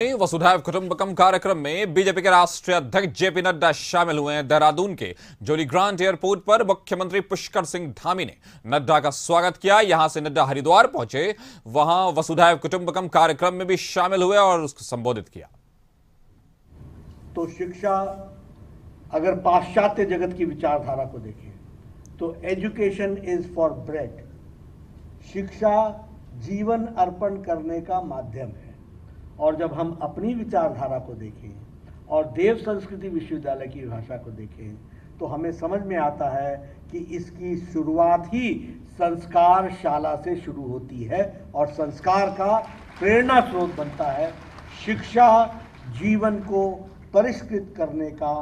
वसुधैव कुटुंबकम कार्यक्रम में बीजेपी के राष्ट्रीय अध्यक्ष जेपी नड्डा शामिल हुए हैं। देहरादून के जोली ग्रांट एयरपोर्ट पर मुख्यमंत्री पुष्कर सिंह धामी ने नड्डा का स्वागत किया। यहां से नड्डा हरिद्वार पहुंचे, वहां वसुधैव कुटुंबकम कार्यक्रम में भी शामिल हुए और उसको संबोधित किया। तो शिक्षा, अगर पाश्चात्य जगत की विचारधारा को देखें तो एजुकेशन इज फॉर ब्रेड। शिक्षा जीवन अर्पण करने का माध्यम है। और जब हम अपनी विचारधारा को देखें और देव संस्कृति विश्वविद्यालय की भाषा को देखें तो हमें समझ में आता है कि इसकी शुरुआत ही संस्कार शाला से शुरू होती है और संस्कार का प्रेरणा स्रोत बनता है। शिक्षा जीवन को परिष्कृत करने का,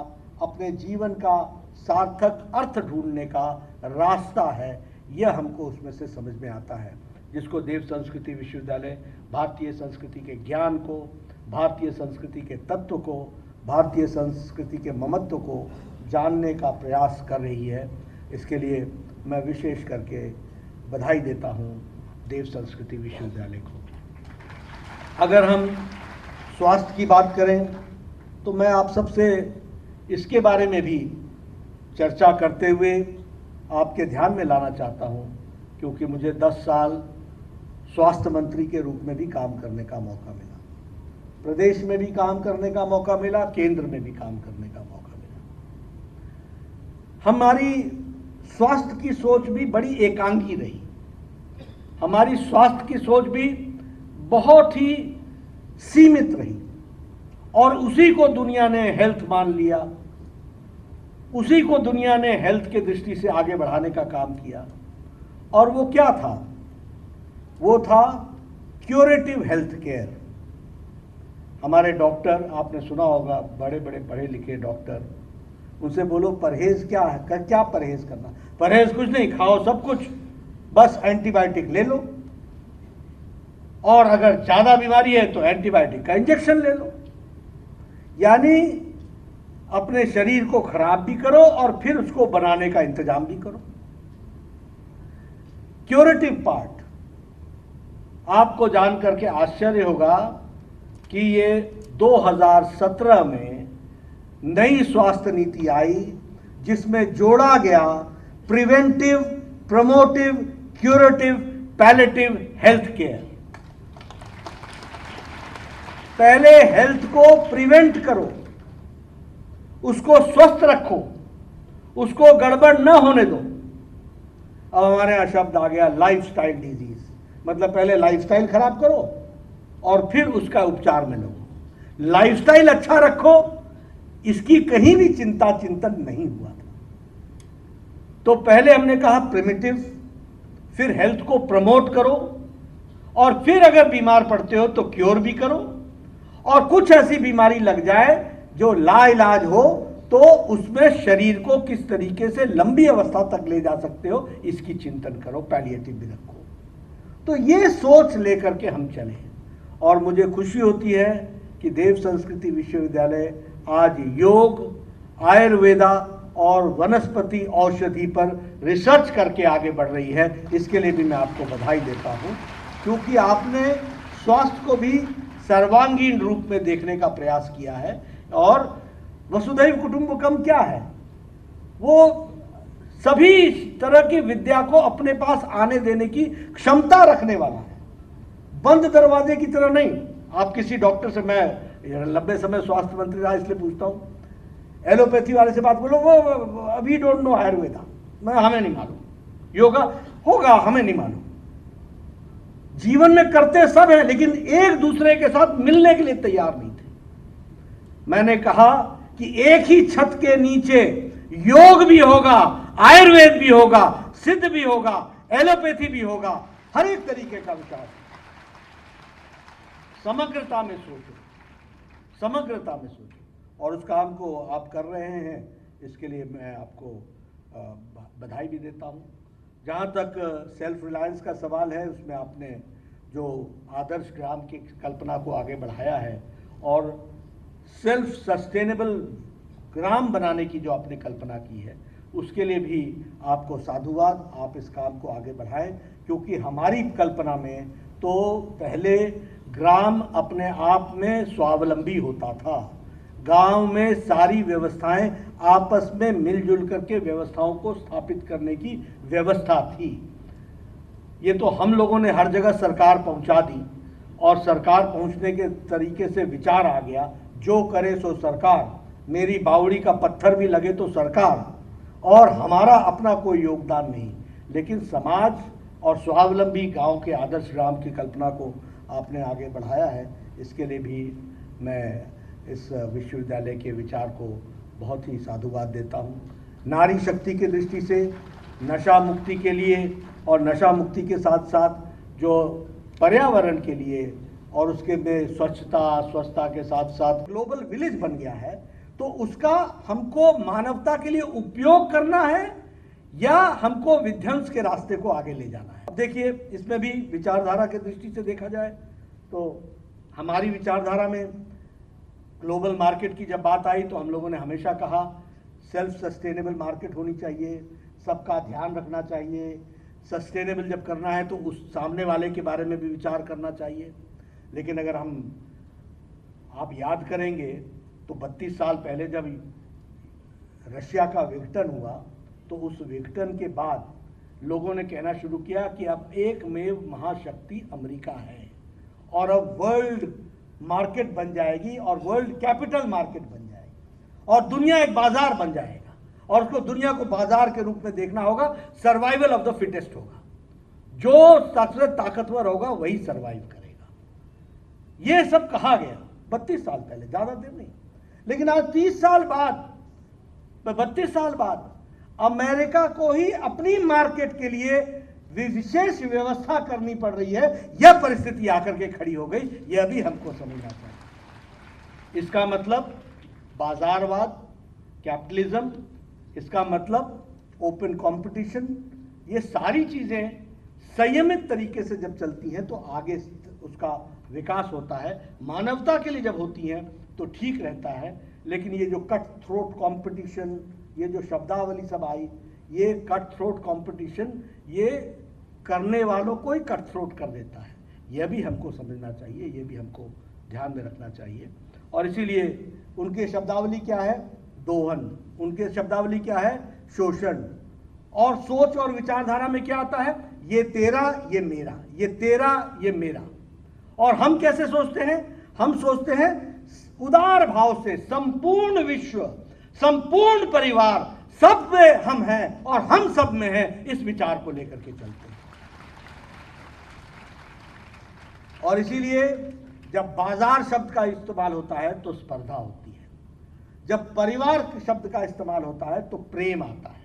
अपने जीवन का सार्थक अर्थ ढूंढने का रास्ता है। यह हमको उसमें से समझ में आता है, जिसको देव संस्कृति विश्वविद्यालय भारतीय संस्कृति के ज्ञान को, भारतीय संस्कृति के तत्व को, भारतीय संस्कृति के ममत्व को जानने का प्रयास कर रही है। इसके लिए मैं विशेष करके बधाई देता हूँ देव संस्कृति विश्वविद्यालय को। अगर हम स्वास्थ्य की बात करें तो मैं आप सबसे इसके बारे में भी चर्चा करते हुए आपके ध्यान में लाना चाहता हूँ, क्योंकि मुझे 10 साल स्वास्थ्य मंत्री के रूप में भी काम करने का मौका मिला, प्रदेश में भी काम करने का मौका मिला, केंद्र में भी काम करने का मौका मिला। हमारी स्वास्थ्य की सोच भी बड़ी एकांगी रही। हमारी स्वास्थ्य की सोच भी बहुत ही सीमित रही और उसी को दुनिया ने हेल्थ मान लिया, उसी को दुनिया ने हेल्थ के दृष्टि से आगे बढ़ाने का काम किया। और वो क्या था? वो था क्यूरेटिव हेल्थ केयर। हमारे डॉक्टर, आपने सुना होगा, बड़े बड़े पढ़े लिखे डॉक्टर, उनसे बोलो परहेज क्या है, क्या परहेज करना? परहेज कुछ नहीं, खाओ सब कुछ, बस एंटीबायोटिक ले लो, और अगर ज्यादा बीमारी है तो एंटीबायोटिक का इंजेक्शन ले लो। यानी अपने शरीर को खराब भी करो और फिर उसको बनाने का इंतजाम भी करो। क्यूरेटिव पार्ट, आपको जान करके आश्चर्य होगा कि ये 2017 में नई स्वास्थ्य नीति आई, जिसमें जोड़ा गया preventive, promotive, curative, palliative health care. पहले हेल्थ को प्रिवेंट करो, उसको स्वस्थ रखो, उसको गड़बड़ न होने दो। अब हमारे यहां शब्द आ गया लाइफस्टाइल डिजीज, मतलब पहले लाइफस्टाइल खराब करो और फिर उसका उपचार में लगो। लाइफस्टाइल अच्छा रखो, इसकी कहीं भी चिंतन नहीं हुआ था। तो पहले हमने कहा प्रिमिटिव, फिर हेल्थ को प्रमोट करो, और फिर अगर बीमार पड़ते हो तो क्योर भी करो, और कुछ ऐसी बीमारी लग जाए जो लाइलाज हो तो उसमें शरीर को किस तरीके से लंबी अवस्था तक ले जा सकते हो, इसकी चिंतन करो, पैलिएटिव भी रखो। तो ये सोच लेकर के हम चले, और मुझे खुशी होती है कि देव संस्कृति विश्वविद्यालय आज योग, आयुर्वेदा और वनस्पति औषधि पर रिसर्च करके आगे बढ़ रही है। इसके लिए भी मैं आपको बधाई देता हूं, क्योंकि आपने स्वास्थ्य को भी सर्वांगीण रूप में देखने का प्रयास किया है। और वसुधैव कुटुंबकम क्या है? वो सभी तरह की विद्या को अपने पास आने देने की क्षमता रखने वाला है, बंद दरवाजे की तरह नहीं। आप किसी डॉक्टर से, मैं लंबे समय स्वास्थ्य मंत्री रहा इसलिए पूछता हूं, एलोपैथी वाले से बात बोलो, वो अभी डोंट नो आयुर्वेदा, मैं हमें नहीं मालूम, योगा होगा हमें नहीं मालूम। जीवन में करते सब है, लेकिन एक दूसरे के साथ मिलने के लिए तैयार नहीं थे। मैंने कहा कि एक ही छत के नीचे योग भी होगा, आयुर्वेद भी होगा, सिद्ध भी होगा, एलोपैथी भी होगा, हर एक तरीके का विचार। समग्रता में सोचो, समग्रता में सोचो, और उस काम को आप कर रहे हैं, इसके लिए मैं आपको बधाई भी देता हूं। जहां तक सेल्फ रिलायंस का सवाल है, उसमें आपने जो आदर्श ग्राम की कल्पना को आगे बढ़ाया है और सेल्फ सस्टेनेबल ग्राम बनाने की जो आपने कल्पना की है, उसके लिए भी आपको साधुवाद। आप इस काम को आगे बढ़ाएं, क्योंकि हमारी कल्पना में तो पहले ग्राम अपने आप में स्वावलंबी होता था। गांव में सारी व्यवस्थाएं आपस में मिलजुल करके व्यवस्थाओं को स्थापित करने की व्यवस्था थी। ये तो हम लोगों ने हर जगह सरकार पहुंचा दी और सरकार पहुंचने के तरीके से विचार आ गया, जो करे सो सरकार, मेरी बावड़ी का पत्थर भी लगे तो सरकार, और हमारा अपना कोई योगदान नहीं। लेकिन समाज और स्वावलंबी गांव के आदर्श ग्राम की कल्पना को आपने आगे बढ़ाया है, इसके लिए भी मैं इस विश्वविद्यालय के विचार को बहुत ही साधुवाद देता हूँ। नारी शक्ति की दृष्टि से नशा मुक्ति के लिए और नशा मुक्ति के साथ साथ जो पर्यावरण के लिए और उसके में स्वच्छता के साथ साथ ग्लोबल विलेज बन गया है, तो उसका हमको मानवता के लिए उपयोग करना है या हमको विध्वंस के रास्ते को आगे ले जाना है। अब देखिए, इसमें भी विचारधारा की दृष्टि से देखा जाए तो हमारी विचारधारा में ग्लोबल मार्केट की जब बात आई तो हम लोगों ने हमेशा कहा सेल्फ सस्टेनेबल मार्केट होनी चाहिए, सबका ध्यान रखना चाहिए। सस्टेनेबल जब करना है तो उस सामने वाले के बारे में भी विचार करना चाहिए। लेकिन अगर आप याद करेंगे तो 32 साल पहले जब रशिया का विघटन हुआ तो उस विघटन के बाद लोगों ने कहना शुरू किया कि अब एकमेव महाशक्ति अमेरिका है और अब वर्ल्ड मार्केट बन जाएगी और वर्ल्ड कैपिटल मार्केट बन जाएगी और दुनिया एक बाजार बन जाएगा और उसको दुनिया को बाजार के रूप में देखना होगा। सर्वाइवल ऑफ द फिटेस्ट होगा, जो सबसे ताकतवर होगा वही सर्वाइव करेगा। ये सब कहा गया 32 साल पहले, ज्यादा देर नहीं। लेकिन आज 30 साल बाद, 32 साल बाद अमेरिका को ही अपनी मार्केट के लिए विशेष व्यवस्था करनी पड़ रही है। यह परिस्थिति आकर के खड़ी हो गई, यह भी हमको समझना चाहिए। इसका मतलब बाजारवाद, कैपिटलिज्म, इसका मतलब ओपन कंपटीशन, ये सारी चीजें संयमित तरीके से जब चलती हैं तो आगे उसका विकास होता है। मानवता के लिए जब होती हैं तो ठीक रहता है। लेकिन ये जो कट थ्रोट कंपटीशन, ये जो शब्दावली सब आई, ये कट थ्रोट कंपटीशन, ये करने वालों को ही कट थ्रोट कर देता है। यह भी हमको समझना चाहिए, ये भी हमको ध्यान में रखना चाहिए। और इसीलिए उनके शब्दावली क्या है? दोहन। उनके शब्दावली क्या है? शोषण। और सोच और विचारधारा में क्या आता है? ये तेरा, ये मेरा, ये तेरा, ये मेरा। और हम कैसे सोचते हैं? हम सोचते हैं उदार भाव से, संपूर्ण विश्व, संपूर्ण परिवार, सब में हम हैं और हम सब में हैं, इस विचार को लेकर के चलते हैं। और इसीलिए जब बाजार शब्द का इस्तेमाल होता है तो स्पर्धा होती है, जब परिवार शब्द का इस्तेमाल होता है तो प्रेम आता है,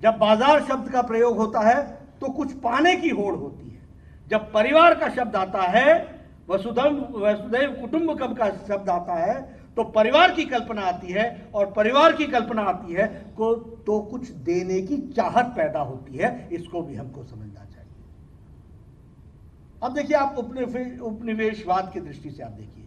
जब बाजार शब्द का प्रयोग होता है तो कुछ पाने की होड़ होती है, जब परिवार का शब्द आता है, वसुधैव कुटुंबकम का शब्द आता है, तो परिवार की कल्पना आती है और परिवार की कल्पना आती है तो कुछ देने की चाहत पैदा होती है। इसको भी हमको समझना चाहिए। अब देखिए, आप उपनिवेशवाद की दृष्टि से आप देखिए,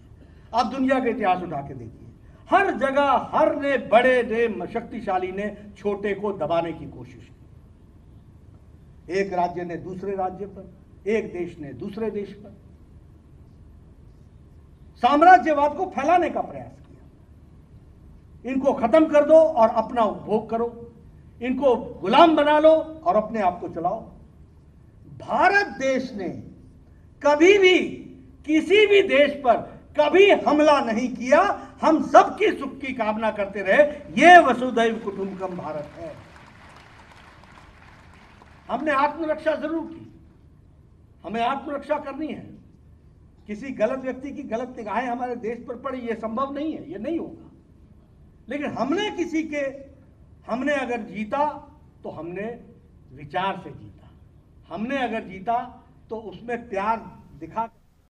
आप दुनिया का इतिहास उठा के देखिए, हर जगह हर ने, बड़े ने, शक्तिशाली ने छोटे को दबाने की कोशिश की। एक राज्य ने दूसरे राज्य पर, एक देश ने दूसरे देश पर साम्राज्यवाद को फैलाने का प्रयास किया। इनको खत्म कर दो और अपना उपभोग करो, इनको गुलाम बना लो और अपने आप को चलाओ। भारत देश ने कभी भी किसी भी देश पर कभी हमला नहीं किया। हम सबकी सुख की कामना करते रहे। यह वसुधैव कुटुंबकम भारत है। हमने आत्मरक्षा जरूर की, हमें आत्मरक्षा करनी है। किसी गलत व्यक्ति की गलत निगाहें हमारे देश पर पड़ी, यह संभव नहीं है, यह नहीं होगा। लेकिन हमने अगर जीता तो हमने विचार से जीता, हमने अगर जीता तो उसमें प्यार दिखा